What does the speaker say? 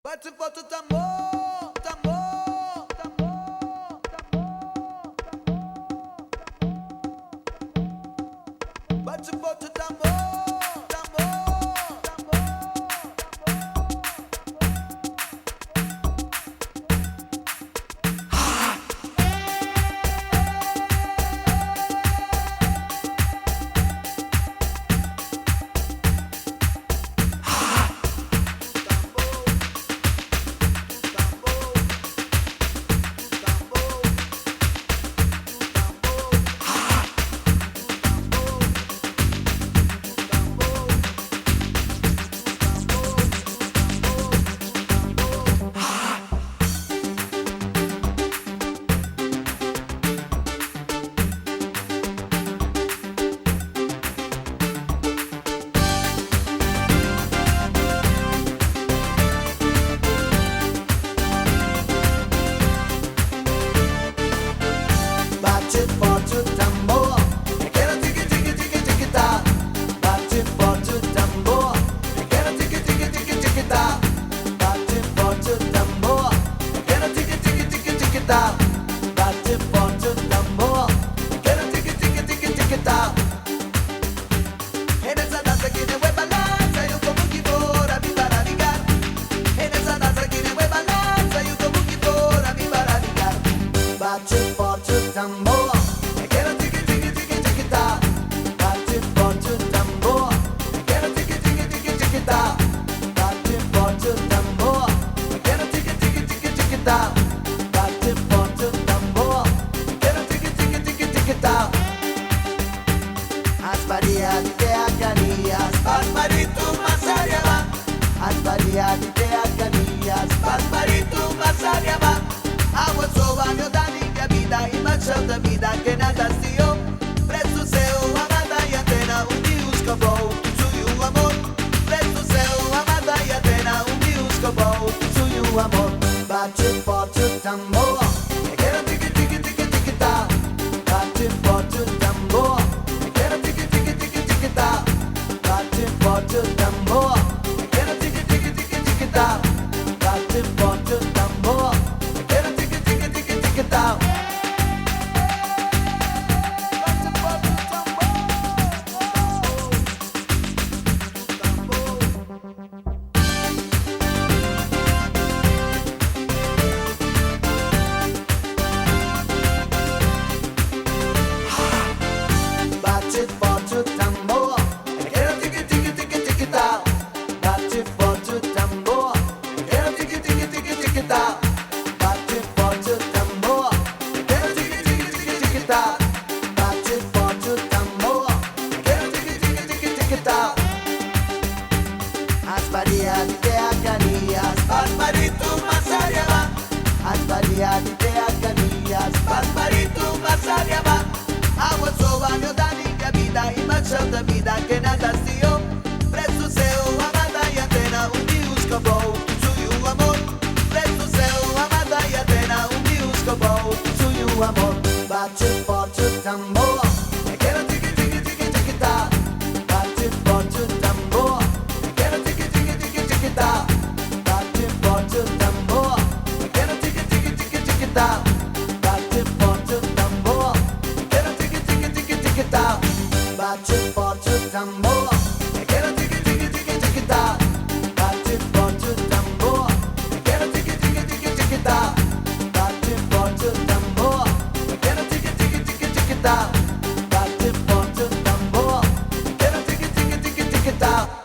Bate forte o tambor, tambor, tambor, tambor, tambor. Bate forte o tambor, tambor, tambor, bate forte o tambor, eu quero tique tique tique tique tá. Bate forte o tambor, eu quero tique tique tique tique tá. Bate forte o tambor, eu quero tique tique tique tique tá. Bate forte o tambor, eu quero tique tique tique tique tá. E nessa dança que nem vai balança, eu como que for a me para ligar. E nessa dança que nem vai balança, eu como que for a me para ligar. Bate forte o tambor, eu quero tique tique tique tique tá. Bate forte o tambor, eu quero tique tique tique tique tá. Bate forte o tambor, eu quero tique tique tique tique tá. Bate forte o tambor, eu quero tique tique tique tique tá. As variedades de acanias, Barbarito Masariaba. As variedades de acanias, Barbarito Masariaba. Água sua meu da minha vida e machão da vida que nada se eu preço seu, amada e antena, unidos que eu vou, o amor. Preço seu, amada e antena, unidos que eu vou, o amor. Bate forte o tambor, eu quero tique tique tique tique tá. Bate forte o tambor, eu quero tique tique tique tique tá. Bate forte o tambor, eu quero tique tique tique tique tá. Bate forte o tambor, eu quero tique tique tique tique tá. Bate forte o Bate forte o tambor, eu quero tique tique tique tique tá. Bate forte o tambor, eu quero tique tique tique tique tá. Bate forte o tambor, eu quero tique tique tique tique tá. Bate forte o tambor, eu quero tique tique tique tique tá. As variedades de acanias, Barbarito Masariaba. As variedades de acanias, Barbarito Masariaba. Água sua meu da minha vida e machão da vida que nada se eu preço seu, amada e antena, unidos que eu vou, o amor. Preço seu, amada e antena, unidos que eu vou, o amor. Bate forte o tambor, eu quero tique tique tique tique tá. Bate forte o tambor, eu quero tique tique tique tique tá. Bate forte o tambor, eu quero tique tique tique tique tá. Bate forte o tambor, eu quero tique tique tique tique tá. Bate forte o tambor, eu quero tique tique tique tique tá. Bate forte o tambor, eu quero tique tique tique tique tá. Bate forte o tambor, eu quero tique tique tique tique tá. Bate forte o tambor, eu quero tique tique tique tique tá.